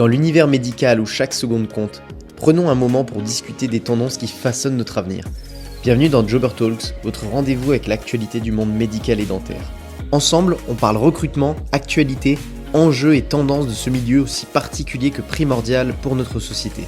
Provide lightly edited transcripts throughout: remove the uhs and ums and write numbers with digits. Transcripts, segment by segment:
Dans l'univers médical où chaque seconde compte, prenons un moment pour discuter des tendances qui façonnent notre avenir. Bienvenue dans Jobber Talks, votre rendez-vous avec l'actualité du monde médical et dentaire. Ensemble, on parle recrutement, actualité, enjeux et tendances de ce milieu aussi particulier que primordial pour notre société.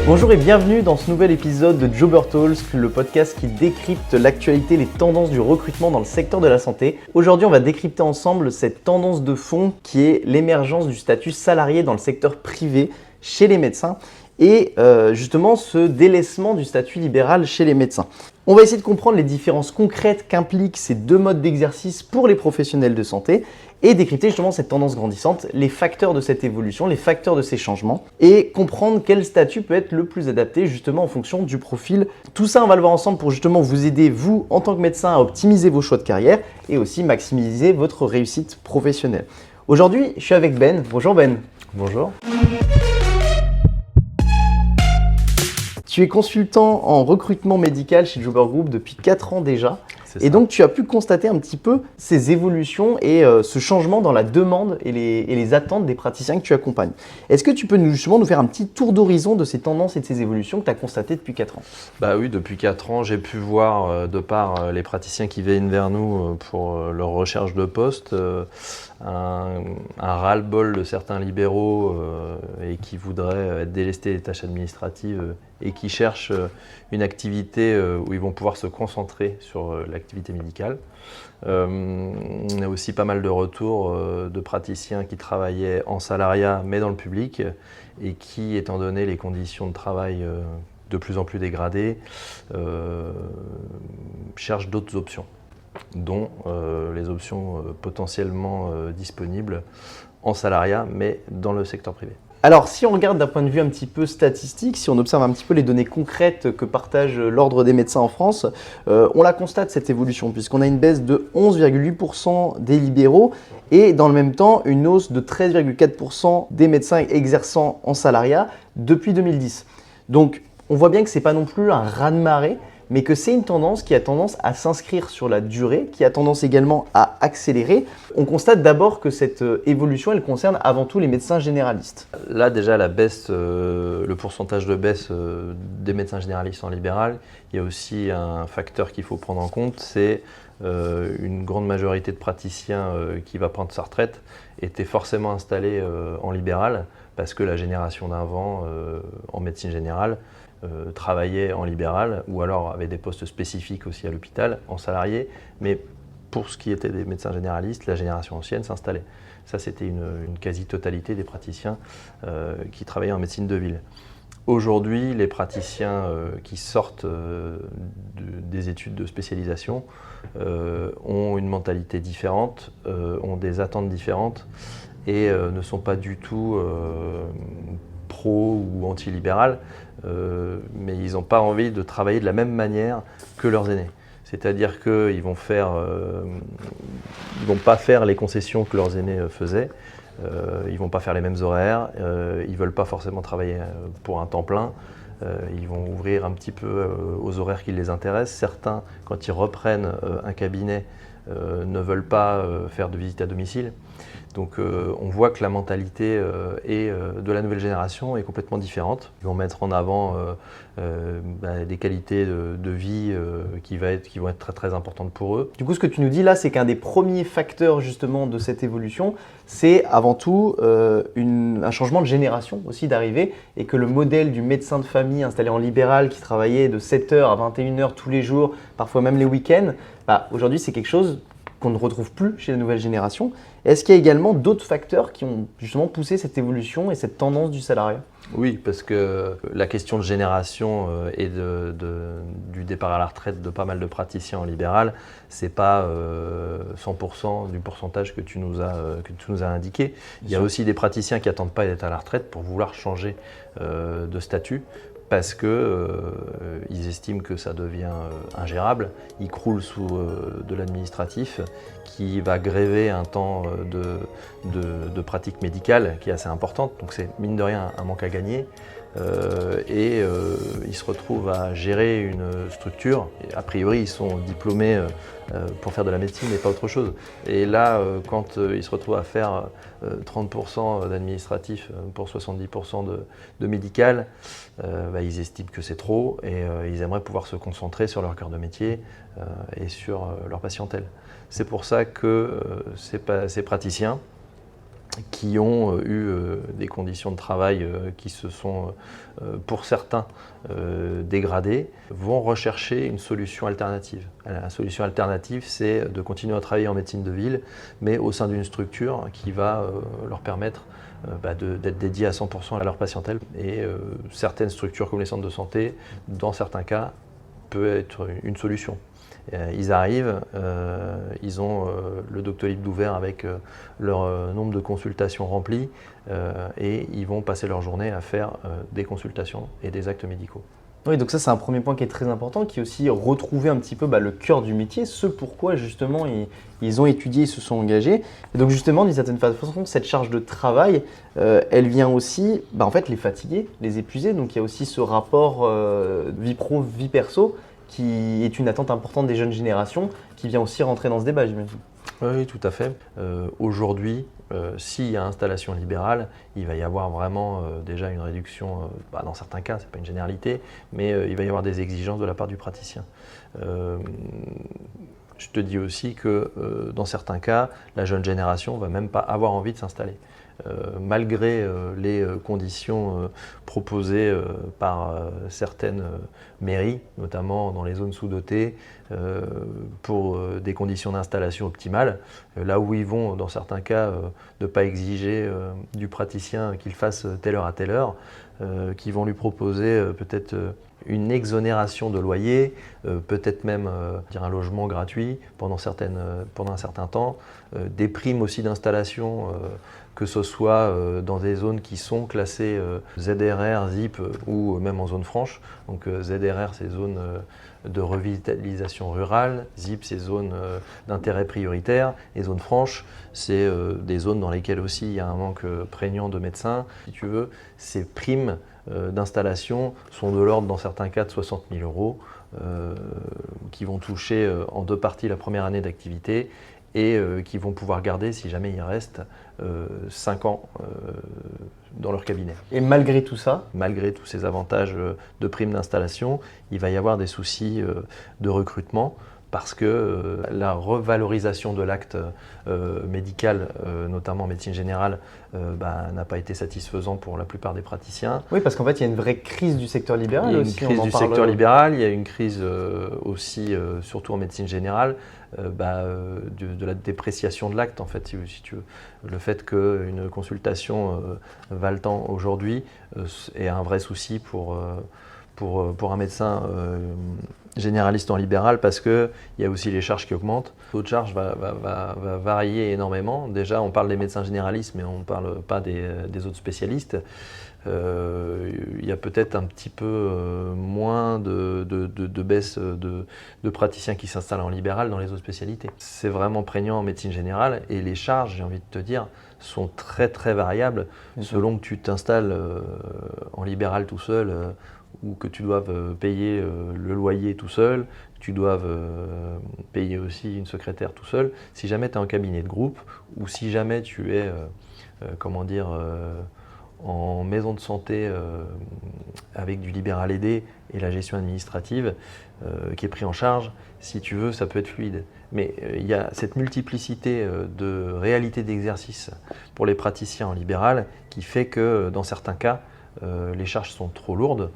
Bonjour et bienvenue dans ce nouvel épisode de Jobber Talks, le podcast qui décrypte l'actualité, les tendances du recrutement dans le secteur de la santé. Aujourd'hui, on va décrypter ensemble cette tendance de fond qui est l'émergence du statut salarié dans le secteur privé chez les médecins et justement ce délaissement du statut libéral chez les médecins. On va essayer de comprendre les différences concrètes qu'impliquent ces deux modes d'exercice pour les professionnels de santé et décrypter justement cette tendance grandissante, les facteurs de cette évolution, les facteurs de ces changements et comprendre quel statut peut être le plus adapté justement en fonction du profil. Tout ça, on va le voir ensemble pour justement vous aider, vous, en tant que médecin, à optimiser vos choix de carrière et aussi maximiser votre réussite professionnelle. Aujourd'hui, je suis avec Ben. Bonjour Ben. Bonjour. Tu es consultant en recrutement médical chez Jobber Group depuis 4 ans déjà. C'est Et donc, tu as pu constater un petit peu ces évolutions et ce changement dans la demande et les attentes des praticiens que tu accompagnes. Est-ce que tu peux justement nous faire un petit tour d'horizon de ces tendances et de ces évolutions que tu as constatées depuis 4 ans ? Bah oui, depuis 4 ans, j'ai pu voir, de par les praticiens qui viennent vers nous pour leur recherche de poste, un ras-le-bol de certains libéraux et qui voudraient être délestés des tâches administratives et qui cherchent une activité où ils vont pouvoir se concentrer sur l'activité médicale. On a aussi pas mal de retours de praticiens qui travaillaient en salariat mais dans le public et qui, étant donné les conditions de travail de plus en plus dégradées, cherchent d'autres options, dont les options potentiellement disponibles en salariat mais dans le secteur privé. Alors, si on regarde d'un point de vue un petit peu statistique, si on observe un petit peu les données concrètes que partage l'Ordre des médecins en France, on la constate cette évolution puisqu'on a une baisse de 11,8% des libéraux et dans le même temps une hausse de 13,4% des médecins exerçant en salariat depuis 2010. Donc, on voit bien que ce n'est pas non plus un raz-de-marée, mais que c'est une tendance qui a tendance à s'inscrire sur la durée, qui a tendance également à accélérer. On constate d'abord que cette évolution, elle concerne avant tout les médecins généralistes. Là déjà, la baisse, le pourcentage de baisse des médecins généralistes en libéral, il y a aussi un facteur qu'il faut prendre en compte, c'est une grande majorité de praticiens qui va prendre sa retraite étaient forcément installés en libéral parce que la génération d'avant en médecine générale travaillaient en libéral ou alors avaient des postes spécifiques aussi à l'hôpital en salarié, mais pour ce qui était des médecins généralistes, la génération ancienne s'installait. Ça, c'était une quasi-totalité des praticiens qui travaillaient en médecine de ville. Aujourd'hui, les praticiens qui sortent des études de spécialisation ont une mentalité différente, ont des attentes différentes et ne sont pas du tout pro ou anti-libéral, mais ils n'ont pas envie de travailler de la même manière que leurs aînés. C'est-à-dire qu'ils vont pas faire les concessions que leurs aînés faisaient, ils ne vont pas faire les mêmes horaires, ils ne veulent pas forcément travailler pour un temps plein, ils vont ouvrir un petit peu aux horaires qui les intéressent. Certains, quand ils reprennent un cabinet, ne veulent pas faire de visite à domicile. Donc on voit que la mentalité de la nouvelle génération est complètement différente. Ils vont mettre en avant des qualités de vie qui vont être très très importantes pour eux. Du coup, ce que tu nous dis là, c'est qu'un des premiers facteurs justement de cette évolution, c'est avant tout un changement de génération aussi d'arrivée et que le modèle du médecin de famille installé en libéral qui travaillait de 7h à 21h tous les jours, parfois même les week-ends, aujourd'hui c'est quelque chose qu'on ne retrouve plus chez la nouvelle génération. Est-ce qu'il y a également d'autres facteurs qui ont justement poussé cette évolution et cette tendance du salariat ? Oui, parce que la question de génération et du départ à la retraite de pas mal de praticiens en libéral, c'est pas 100% du pourcentage que tu nous as indiqué. Il y a aussi des praticiens qui n'attendent pas d'être à la retraite pour vouloir changer de statut, parce qu'ils estiment que ça devient ingérable. Ils croulent sous de l'administratif qui va gréver un temps de pratique médicale qui est assez importante. Donc c'est mine de rien un manque à gagner. ils se retrouvent à gérer une structure. Et a priori, ils sont diplômés pour faire de la médecine et pas autre chose. Et là, quand ils se retrouvent à faire 30% d'administratif pour 70% de médical, ils estiment que c'est trop et ils aimeraient pouvoir se concentrer sur leur cœur de métier et sur leur patientèle. C'est pour ça que ces praticiens qui ont eu des conditions de travail qui se sont, pour certains, dégradées, vont rechercher une solution alternative. La solution alternative, c'est de continuer à travailler en médecine de ville, mais au sein d'une structure qui va leur permettre d'être dédiés à 100% à leur patientèle. Et certaines structures comme les centres de santé, dans certains cas, peut être une solution. Ils arrivent, ils ont le Doctolib d'ouvert avec leur nombre de consultations remplis et ils vont passer leur journée à faire des consultations et des actes médicaux. Oui, donc ça c'est un premier point qui est très important, qui est aussi retrouver un petit peu le cœur du métier, ce pourquoi justement ils ont étudié, ils se sont engagés. Et donc justement, d'une certaine façon, cette charge de travail, elle vient aussi en fait, les fatiguer, les épuiser. Donc il y a aussi ce rapport vie pro, vie perso, qui est une attente importante des jeunes générations, qui vient aussi rentrer dans ce débat, j'imagine. Oui, tout à fait. Aujourd'hui, s'il y a installation libérale, il va y avoir vraiment déjà une réduction, dans certains cas, ce n'est pas une généralité, mais il va y avoir des exigences de la part du praticien. Je te dis aussi que dans certains cas, la jeune génération ne va même pas avoir envie de s'installer. Malgré les conditions proposées par certaines mairies, notamment dans les zones sous-dotées, pour des conditions d'installation optimales, là où ils vont, dans certains cas, ne pas exiger du praticien qu'il fasse telle heure à telle heure, qui vont lui proposer peut-être une exonération de loyer, peut-être même un logement gratuit pendant un certain temps, des primes aussi d'installation, que ce soit dans des zones qui sont classées ZRR, ZIP ou même en zone franche. Donc ZRR, c'est zone de revitalisation rurale, ZIP, c'est zone d'intérêt prioritaire, et zone franche, c'est des zones dans lesquelles aussi il y a un manque prégnant de médecins. Si tu veux, ces primes d'installation sont de l'ordre, dans certains cas, de 60 000 euros, qui vont toucher en deux parties la première année d'activité et qui vont pouvoir garder, si jamais il reste, 5 ans dans leur cabinet. Et malgré tout ça, malgré tous ces avantages de primes d'installation, il va y avoir des soucis de recrutement, parce que la revalorisation de l'acte médical, notamment en médecine générale, n'a pas été satisfaisant pour la plupart des praticiens. Oui, parce qu'en fait, il y a une vraie crise du secteur libéral aussi. Il y a une crise du secteur libéral, il y a une crise aussi, surtout en médecine générale, de la dépréciation de l'acte, en fait, si tu veux. Le fait qu'une consultation vale tant aujourd'hui est un vrai souci pour un médecin généraliste en libéral, parce qu'il y a aussi les charges qui augmentent. Le taux de charge va varier énormément. Déjà, on parle des médecins généralistes, mais on ne parle pas des autres spécialistes. Il y a peut-être un petit peu moins de baisse de praticiens qui s'installent en libéral dans les autres spécialités. C'est vraiment prégnant en médecine générale, et les charges, j'ai envie de te dire, sont très très variables selon que tu t'installes en libéral tout seul ou que tu doives payer le loyer tout seul, que tu doives payer aussi une secrétaire tout seul. Si jamais tu es en cabinet de groupe, ou si jamais tu es en maison de santé avec du libéral aidé et la gestion administrative qui est pris en charge, si tu veux, ça peut être fluide. Mais il y a cette multiplicité de réalités d'exercice pour les praticiens en libéral qui fait que dans certains cas, les charges sont trop lourdes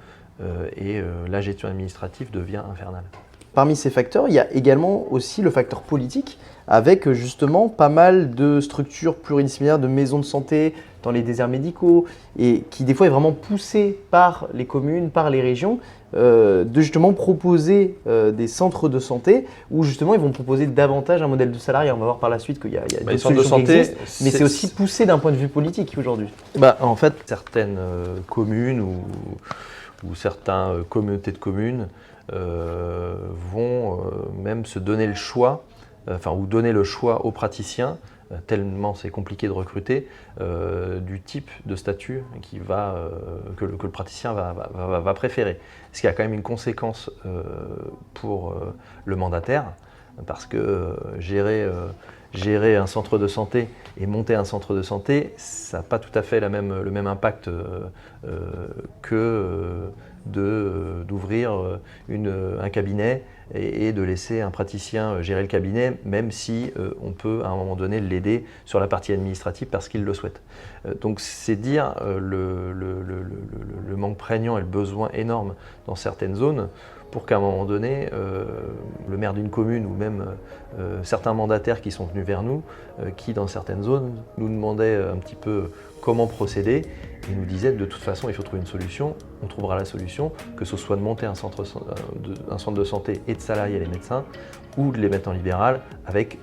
et la gestion administrative devient infernale. Parmi ces facteurs, il y a également aussi le facteur politique, avec justement pas mal de structures pluridisciplinaires, de maisons de santé dans les déserts médicaux, et qui des fois est vraiment poussé par les communes, par les régions, de justement proposer des centres de santé où justement ils vont proposer davantage un modèle de salariat. On va voir par la suite qu'il y a des solutions qui existent, mais c'est aussi poussé d'un point de vue politique aujourd'hui. En fait, certaines communes ou certaines communautés de communes vont même se donner le choix, ou donner le choix aux praticiens tellement c'est compliqué de recruter, du type de statut que le praticien va préférer. Ce qui a quand même une conséquence pour le mandataire, parce que gérer un centre de santé et monter un centre de santé, ça n'a pas tout à fait le même impact que d'ouvrir un cabinet et de laisser un praticien gérer le cabinet, même si on peut à un moment donné l'aider sur la partie administrative parce qu'il le souhaite. Donc c'est dire le manque prégnant et le besoin énorme dans certaines zones pour qu'à un moment donné, le maire d'une commune ou même certains mandataires qui sont venus vers nous, qui dans certaines zones nous demandaient un petit peu comment procéder, et nous disaient de toute façon il faut trouver une solution, on trouvera la solution, que ce soit de monter un centre de santé et de salarier les médecins, ou de les mettre en libéral avec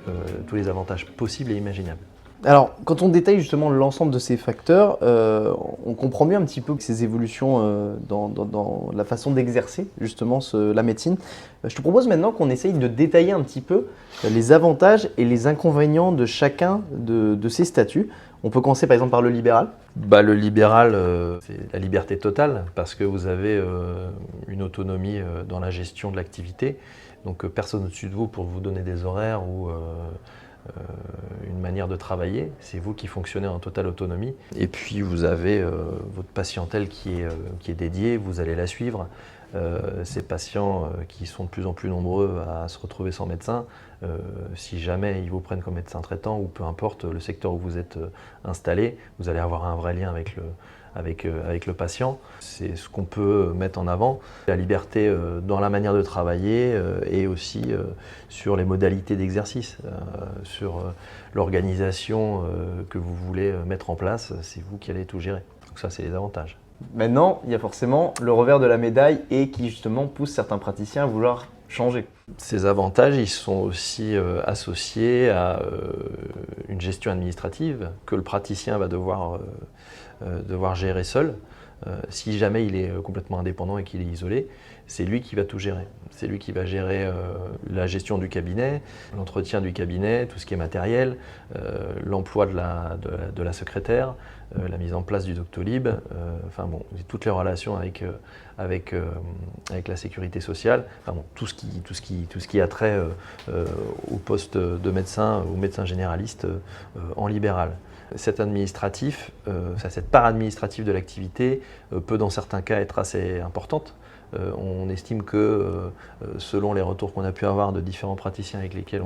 tous les avantages possibles et imaginables. Alors, quand on détaille justement l'ensemble de ces facteurs, on comprend mieux un petit peu ces évolutions dans la façon d'exercer justement la médecine. Je te propose maintenant qu'on essaye de détailler un petit peu les avantages et les inconvénients de chacun de ces statuts. On peut commencer par exemple par le libéral. Le libéral, c'est la liberté totale parce que vous avez une autonomie dans la gestion de l'activité. Donc personne au-dessus de vous pour vous donner des horaires ou une manière de travailler. C'est vous qui fonctionnez en totale autonomie. Et puis vous avez votre patientèle qui est dédiée, vous allez la suivre. Ces patients qui sont de plus en plus nombreux à se retrouver sans médecin, si jamais ils vous prennent comme médecin traitant ou peu importe le secteur où vous êtes installé, vous allez avoir un vrai lien avec le patient. C'est ce qu'on peut mettre en avant. La liberté dans la manière de travailler et aussi sur les modalités d'exercice, sur l'organisation que vous voulez mettre en place, c'est vous qui allez tout gérer. Donc ça, c'est les avantages. Maintenant, il y a forcément le revers de la médaille et qui justement pousse certains praticiens à vouloir changer. Ces avantages, ils sont aussi associés à une gestion administrative que le praticien va devoir gérer seul. Si jamais il est complètement indépendant et qu'il est isolé, c'est lui qui va tout gérer. C'est lui qui va gérer la gestion du cabinet, l'entretien du cabinet, tout ce qui est matériel, l'emploi de la secrétaire, la mise en place du Doctolib, toutes les relations avec la sécurité sociale, tout ce qui a trait au poste de médecin ou médecin généraliste en libéral. Cette part administrative de l'activité peut dans certains cas être assez importante. On estime que selon les retours qu'on a pu avoir de différents praticiens avec lesquels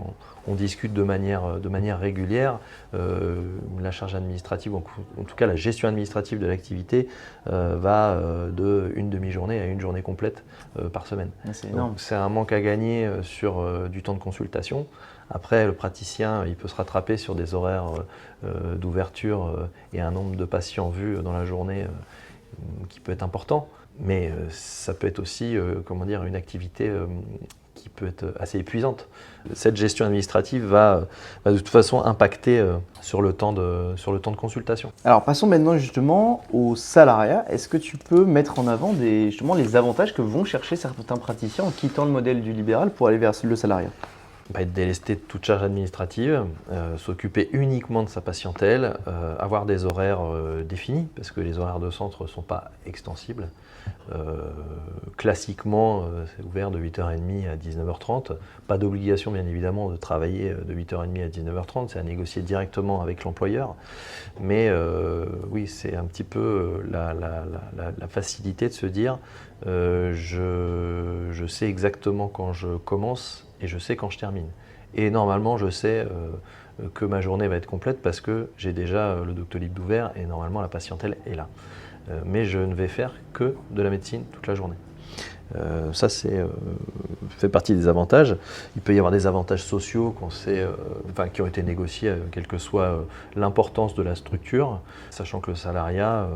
on discute de manière régulière, la charge administrative, ou en tout cas la gestion administrative de l'activité va de une demi-journée à une journée complète par semaine. C'est énorme. Donc, c'est un manque à gagner sur du temps de consultation. Après, le praticien, il peut se rattraper sur des horaires d'ouverture et un nombre de patients vus dans la journée qui peut être important. Mais ça peut être aussi une activité qui peut être assez épuisante. Cette gestion administrative va de toute façon impacter sur le temps de consultation. Alors passons maintenant justement au salariat. Est-ce que tu peux mettre en avant justement les avantages que vont chercher certains praticiens en quittant le modèle du libéral pour aller vers le salariat ? Être délesté de toute charge administrative, s'occuper uniquement de sa patientèle, avoir des horaires définis, parce que les horaires de centre ne sont pas extensibles. Classiquement, c'est ouvert de 8h30 à 19h30. Pas d'obligation, bien évidemment, de travailler de 8h30 à 19h30. C'est à négocier directement avec l'employeur. Mais oui, c'est un petit peu la facilité de se dire je sais exactement quand je commence et je sais quand je termine. Et normalement, je sais que ma journée va être complète parce que j'ai déjà le Doctolib d'ouvert et normalement la patientèle est là. Mais je ne vais faire que de la médecine toute la journée. Ça, fait partie des avantages. Il peut y avoir des avantages sociaux qui ont été négociés, quelle que soit l'importance de la structure, sachant que le salariat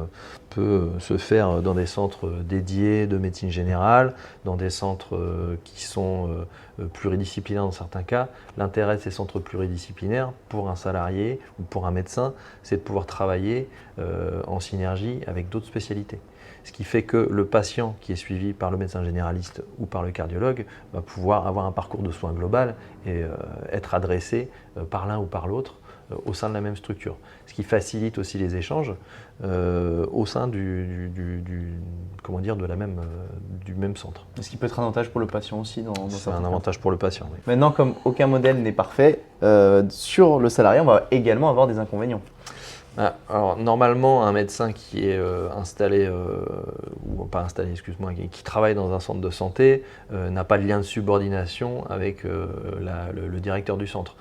peut se faire dans des centres dédiés de médecine générale, dans des centres qui sont pluridisciplinaires dans certains cas. L'intérêt de ces centres pluridisciplinaires pour un salarié ou pour un médecin, c'est de pouvoir travailler en synergie avec d'autres spécialités. Ce qui fait que le patient qui est suivi par le médecin généraliste ou par le cardiologue va pouvoir avoir un parcours de soins global et être adressé par l'un ou par l'autre au sein de la même structure. Ce qui facilite aussi les échanges au sein du même centre. Ce qui peut être un avantage pour le patient aussi dans C'est certains un cas. avantage pour le patient. Oui. Maintenant, comme aucun modèle n'est parfait, sur le salarié, on va également avoir des inconvénients. Alors normalement, un médecin qui est installé, ou pas installé, excuse-moi, qui travaille dans un centre de santé n'a pas de lien de subordination avec le directeur du centre.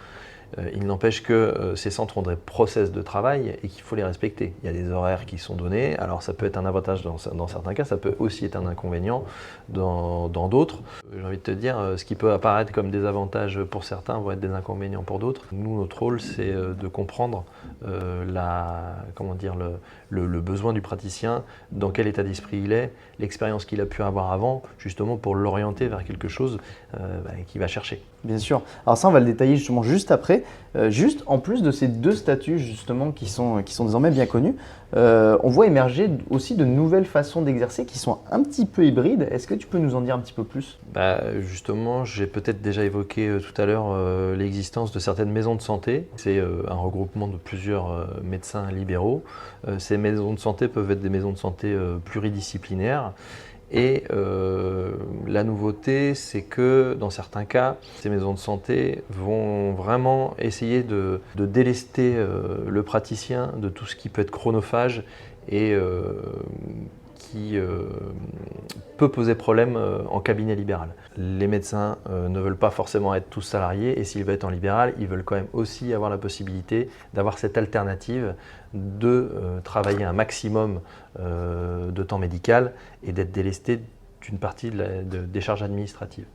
Il n'empêche que ces centres ont des process de travail et qu'il faut les respecter. Il y a des horaires qui sont donnés, alors ça peut être un avantage dans certains cas, ça peut aussi être un inconvénient dans d'autres. J'ai envie de te dire, ce qui peut apparaître comme des avantages pour certains vont être des inconvénients pour d'autres. Nous, notre rôle, c'est de comprendre le besoin du praticien, dans quel état d'esprit il est, l'expérience qu'il a pu avoir avant, justement pour l'orienter vers quelque chose qu'il va chercher. Bien sûr. Alors ça, on va le détailler justement juste après. Juste en plus de ces deux statuts justement qui sont désormais bien connus, on voit émerger aussi de nouvelles façons d'exercer qui sont un petit peu hybrides. Est-ce que tu peux nous en dire un petit peu plus ? Justement, j'ai peut-être déjà évoqué tout à l'heure l'existence de certaines maisons de santé. C'est un regroupement de plusieurs médecins libéraux. Ces maisons de santé peuvent être des maisons de santé pluridisciplinaires. Et la nouveauté, c'est que dans certains cas, ces maisons de santé vont vraiment essayer de délester le praticien de tout ce qui peut être chronophage et qui peut poser problème en cabinet libéral. Les médecins ne veulent pas forcément être tous salariés et s'ils veulent être en libéral, ils veulent quand même aussi avoir la possibilité d'avoir cette alternative de travailler un maximum de temps médical et d'être délesté d'une partie des charges administratives.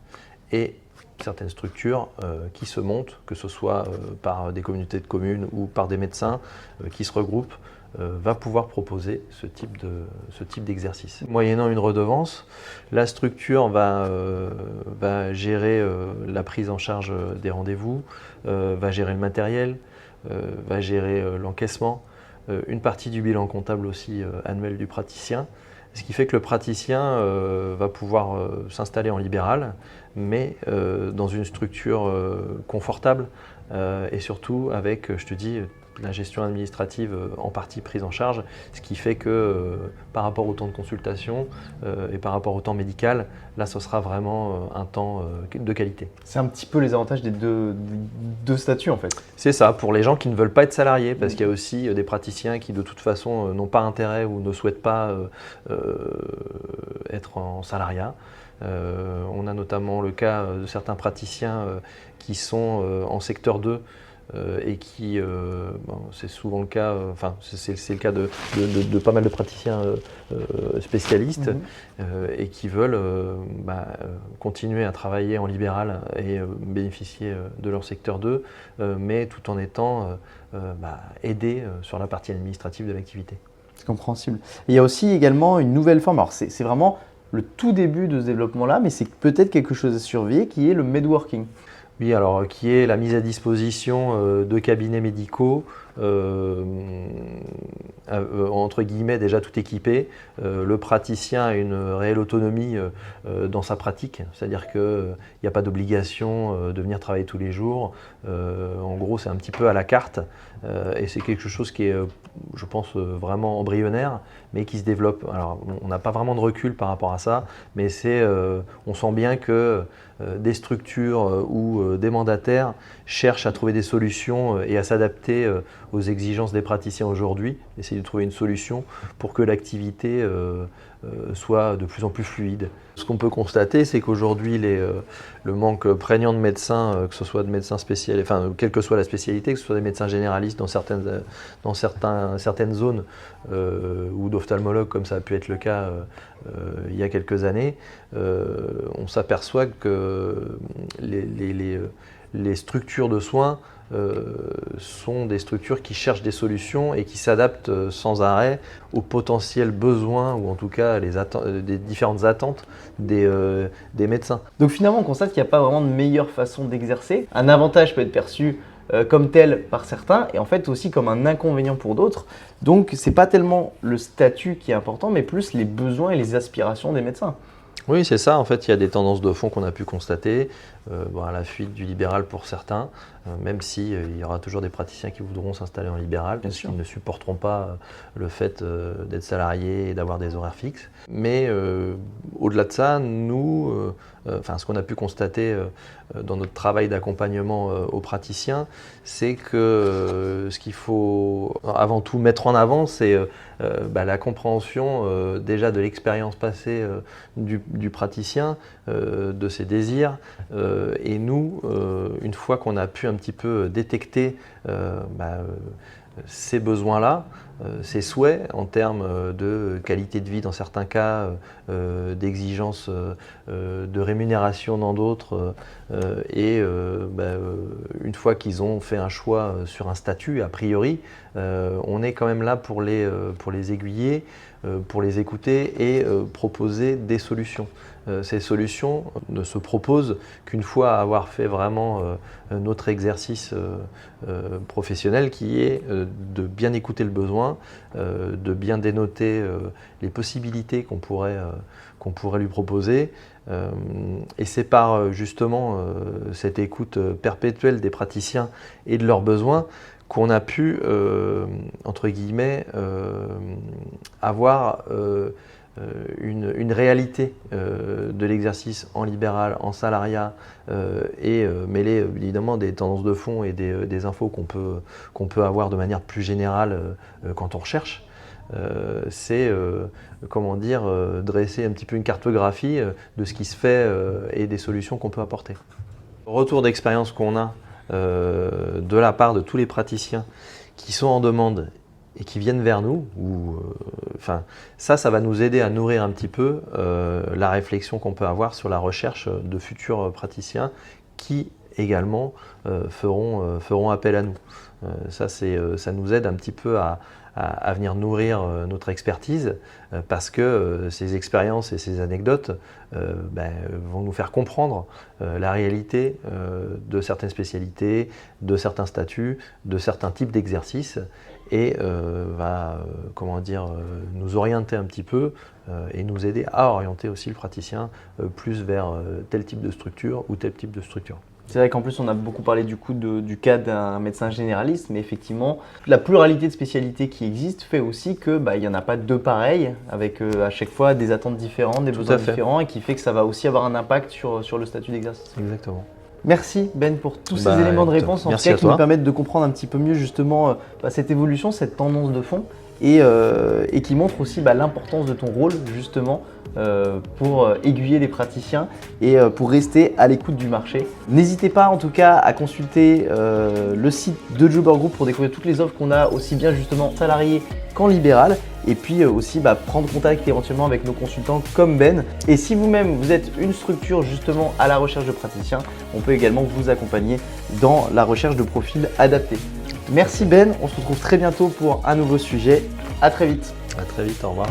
Et certaines structures qui se montent, que ce soit par des communautés de communes ou par des médecins qui se regroupent, va pouvoir proposer ce type d'exercice. Moyennant une redevance, la structure va gérer la prise en charge des rendez-vous, va gérer le matériel, va gérer l'encaissement, une partie du bilan comptable aussi annuel du praticien, ce qui fait que le praticien va pouvoir s'installer en libéral, mais dans une structure confortable et surtout avec, je te dis, la gestion administrative en partie prise en charge, ce qui fait que par rapport au temps de consultation et par rapport au temps médical, là ce sera vraiment un temps de qualité. C'est un petit peu les avantages des deux statuts en fait. C'est ça, pour les gens qui ne veulent pas être salariés, parce qu'il y a aussi des praticiens qui de toute façon n'ont pas intérêt ou ne souhaitent pas être en salariat. On a notamment le cas de certains praticiens qui sont en secteur 2 et qui, c'est souvent le cas, c'est le cas de pas mal de praticiens spécialistes et qui veulent continuer à travailler en libéral et bénéficier de leur secteur 2, mais tout en étant aidés sur la partie administrative de l'activité. C'est compréhensible. Et il y a aussi également une nouvelle forme, alors c'est vraiment le tout début de ce développement-là, mais c'est peut-être quelque chose à surveiller qui est le medworking. Oui, alors qui est la mise à disposition de cabinets médicaux, entre guillemets déjà tout équipés. Le praticien a une réelle autonomie dans sa pratique, c'est-à-dire qu'il n'y a pas d'obligation de venir travailler tous les jours. En gros, c'est un petit peu à la carte et c'est quelque chose qui est, je pense, vraiment embryonnaire, mais qui se développe. Alors, on n'a pas vraiment de recul par rapport à ça, mais on sent bien que des structures ou des mandataires cherchent à trouver des solutions et à s'adapter aux exigences des praticiens aujourd'hui, essayer de trouver une solution pour que l'activité soit de plus en plus fluide. Ce qu'on peut constater, c'est qu'aujourd'hui, le manque prégnant de médecins, que ce soit de médecins spécialistes, quelle que soit la spécialité, que ce soit des médecins généralistes dans certaines zones ou d'ophtalmologues, comme ça a pu être le cas il y a quelques années, on s'aperçoit que les structures de soins sont des structures qui cherchent des solutions et qui s'adaptent sans arrêt aux potentiels besoins ou en tout cas des différentes attentes des médecins. Donc finalement, on constate qu'il n'y a pas vraiment de meilleure façon d'exercer. Un avantage peut être perçu comme tel par certains et en fait aussi comme un inconvénient pour d'autres. Donc c'est pas tellement le statut qui est important, mais plus les besoins et les aspirations des médecins. Oui, c'est ça. En fait, il y a des tendances de fond qu'on a pu constater. à la fuite du libéral pour certains, même si il y aura toujours des praticiens qui voudront s'installer en libéral, parce qu'ils ne supporteront pas le fait d'être salariés et d'avoir des horaires fixes. Mais au-delà de ça, nous, ce qu'on a pu constater dans notre travail d'accompagnement aux praticiens, c'est que ce qu'il faut avant tout mettre en avant, c'est la compréhension déjà de l'expérience passée du praticien, de ses désirs. Et nous, une fois qu'on a pu un petit peu détecter ces besoins-là, ces souhaits en termes de qualité de vie dans certains cas, d'exigence de rémunération dans d'autres, une fois qu'ils ont fait un choix sur un statut, a priori, on est quand même là pour les aiguiller, pour les écouter et proposer des solutions. Ces solutions ne se proposent qu'une fois avoir fait vraiment notre exercice professionnel, qui est de bien écouter le besoin, de bien dénoter les possibilités qu'on pourrait lui proposer. Et c'est par justement cette écoute perpétuelle des praticiens et de leurs besoins qu'on a pu, entre guillemets, avoir une réalité de l'exercice en libéral, en salariat, et mêler évidemment des tendances de fond et des infos qu'on peut avoir de manière plus générale quand on recherche. C'est dresser un petit peu une cartographie de ce qui se fait et des solutions qu'on peut apporter. Le retour d'expérience qu'on a de la part de tous les praticiens qui sont en demande et qui viennent vers nous, ça va nous aider à nourrir un petit peu la réflexion qu'on peut avoir sur la recherche de futurs praticiens qui également feront appel à nous. Ça nous aide un petit peu à venir nourrir notre expertise, parce que ces expériences et ces anecdotes vont nous faire comprendre la réalité de certaines spécialités, de certains statuts, de certains types d'exercices, et nous orienter un petit peu et nous aider à orienter aussi le praticien plus vers tel type de structure ou tel type de structure. C'est vrai qu'en plus, on a beaucoup parlé du cas d'un médecin généraliste, mais effectivement, la pluralité de spécialités qui existent fait aussi qu'il n'y en a pas deux pareils, avec à chaque fois des attentes différentes, des besoins différents, et qui fait que ça va aussi avoir un impact sur le statut d'exercice. Exactement. Merci Ben pour tous ces éléments de réponse, en tout cas qui nous permettent de comprendre un petit peu mieux justement cette évolution, cette tendance de fond, et qui montre aussi l'importance de ton rôle justement pour aiguiller les praticiens et pour rester à l'écoute du marché. N'hésitez pas en tout cas à consulter le site de Jobber Group pour découvrir toutes les offres qu'on a, aussi bien justement salariés qu'en libéral, et puis aussi prendre contact éventuellement avec nos consultants comme Ben. Et si vous-même vous êtes une structure justement à la recherche de praticiens, on peut également vous accompagner dans la recherche de profils adaptés. Merci Ben, on se retrouve très bientôt pour un nouveau sujet. À très vite. À très vite, au revoir.